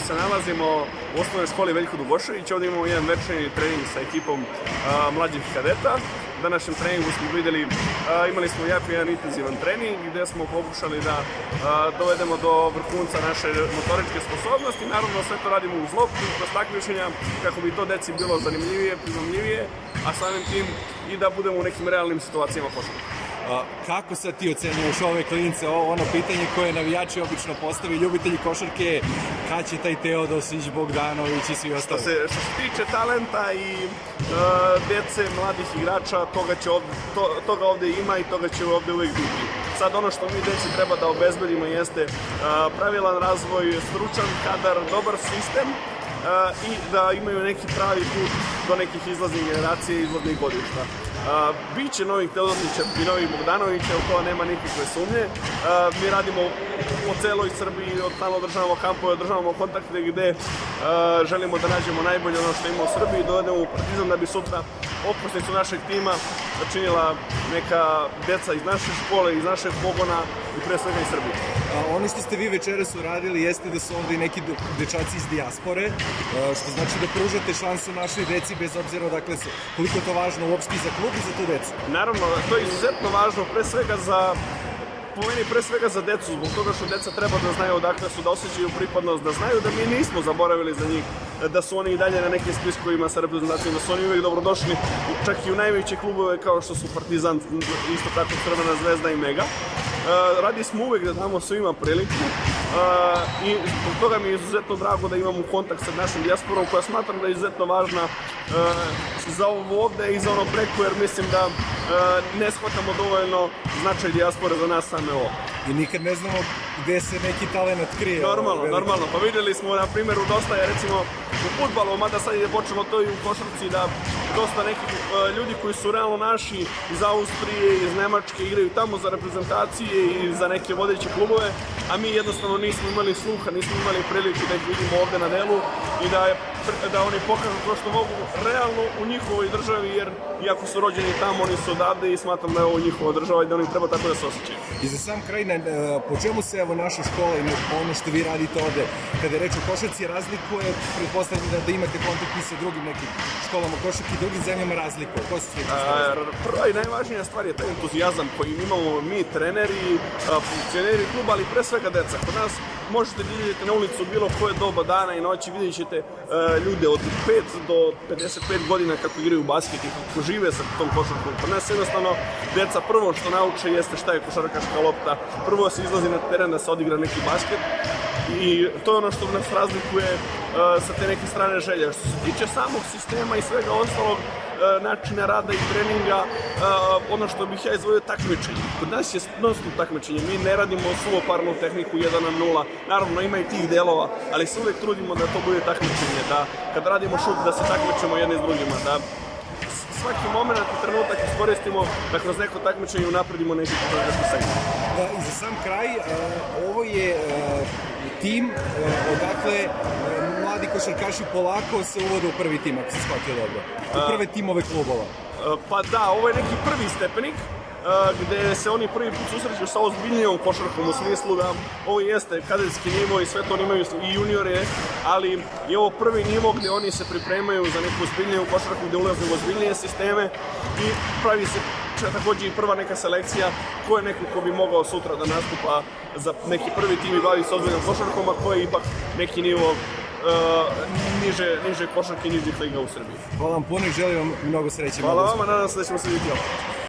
se nalazimo u osnovnoj školi Veljko Dubošević. Ovdje imamo jedan večernji trening sa ekipom mlađih kadeta. U današnjem treningu smo vidjeli, imali smo jako jedan intenzivan trening gdje smo pokušali da dovedemo do vrhunca naše motoričke sposobnosti. Naravno sve to radimo uz loptu, kroz takmičenja kako bi to deci bilo zanimljivije, primamljivije, a samim tim i da budemo u nekim realnim situacijama košarke. Kako sad ti ocenjuješ ove klince? Ono pitanje koje navijači obično postavi, ljubitelji košarke, kad će taj Teodosić, Bogdanović i svi ostali? Što se tiče talenta i dece, mladih igrača, toga ovdje ima i toga će ovdje uvijek biti. Sad ono što mi deci treba da obezbedimo jeste pravilan razvoj, stručan kadar, dobar sistem i da imaju neki pravi put do nekih izlaznih generacija i izlaznih godišta. Biće novih Teodosića i novih Bogdanovića, u to nema nikakve sumnje. Mi radimo po celoj Srbiji, stalno održavamo kampove, održavamo kontakte gde želimo da nađemo najbolje ono što ima u Srbiji i dovedemo u Partizan da bi sutra okosnicu našeg tima činila neka deca iz naše škole, iz našeg pogona i pre svega iz Srbije. Ono što ste vi večeras uradili jeste da su ovdje neki dečaci iz dijaspore, što znači da pružate šansu našoj deci bez obzira dakle koliko je to važno uopšte i za klub i za tu decu. Naravno, to je izuzetno važno pre svega za decu, zbog toga što deca treba da znaju odakle su, da osjećaju pripadnost, da znaju da mi nismo zaboravili za njih, da su oni i dalje na nekim spiskovima sa reprezentacijom, da su oni uvijek dobrodošli čak i u najveće klubove kao što su Partizan, isto tako Crvena zvezda i Mega. Radi smo uvijek da damo svima priliku i zbog toga mi je izuzetno drago da imamo kontakt sa našom dijasporom koja smatram da je izuzetno važna za ovo ovde i za ono preko, jer mislim da ne shvatamo dovoljno značaj dijaspore za nas same ovo. I nikad ne znamo gde se neki talent krije. Normalno. Pa vidjeli smo na primjeru dosta je recimo u fudbalu, mada sad je počelo to i u košarci, da dosta nekih ljudi koji su realno naši iz Austrije, iz Nemačke igraju tamo za reprezentacije i za neke vodeće klubove, a mi jednostavno nismo imali sluha, nismo imali priliku da ih vidimo ovde na delu i da oni pokažu to što mogu realno u njihovoj državi, jer iako su rođeni tamo, oni su odavde i smatram da je ovo njihova država i da oni treba tako da se osjećaju. I za sam kraj, po čemu se evo naša škola i ono što vi radite ovde, kada je reč o košarci, razlikuje, pretpostavljam da imate kontakti sa drugim nekim školama košarke i drugim zemljama razlikuje? Ko se Prva i najvažnija stvar je taj entuzijazam koji imamo mi, treneri, funkcioneri kluba, ali pre svega deca. Kod nas možete da idete na ulicu bilo koje doba dana i noći, vidjet ćete ljude od 5 do 55 godina kako igraju basket i kako žive sa tom košarkom. Kod nas jednostavno deca prvo što nauče jeste šta je košarkaška lopta. Prvo se izlazi na teren da se odigra neki basket i to je ono što nas razlikuje sa te neke strane želje. Što se tiče samog sistema i svega ostalog, načina rada i treninga, ono što bih ja izvojio takmičenje. Kod nas je non-stop takmičenje, mi ne radimo suvoparnu tehniku 1-0, naravno ima i tih delova, ali se uvijek trudimo da to bude takmičenje, da kad radimo šut da se takmičemo jedni s drugima, da svaki moment i trenutak iskoristimo da kroz neko takmičenje unapredimo neki košarkaški segment. I za sam kraj, ovo je tim odakle mladi košarkaši polako se uvode u prvi tim, ako se shvatio dobro, u prve timove klubova. Pa da, ovo je neki prvi stepenik gde se oni prvi put susreću sa ozbiljnijom košarkom u smislu da ovo jeste kadetski nivo i sve to oni imaju i juniore, ali je ovo prvi nivo gde oni se pripremaju za neku ozbiljniju košarku, gde ulaze u ozbiljnije sisteme i pravi se također i prva neka selekcija ko je neko ko bi mogao sutra da nastupa za neki prvi tim i bavi se ozbiljnom košarkom, a ko je ipak neki nivo niže košarke i nižih liga u Srbiji. Hvala vam puno i želim vam mnogo sreće. Hvala vama, nadam se da ćemo se vidjeti opet.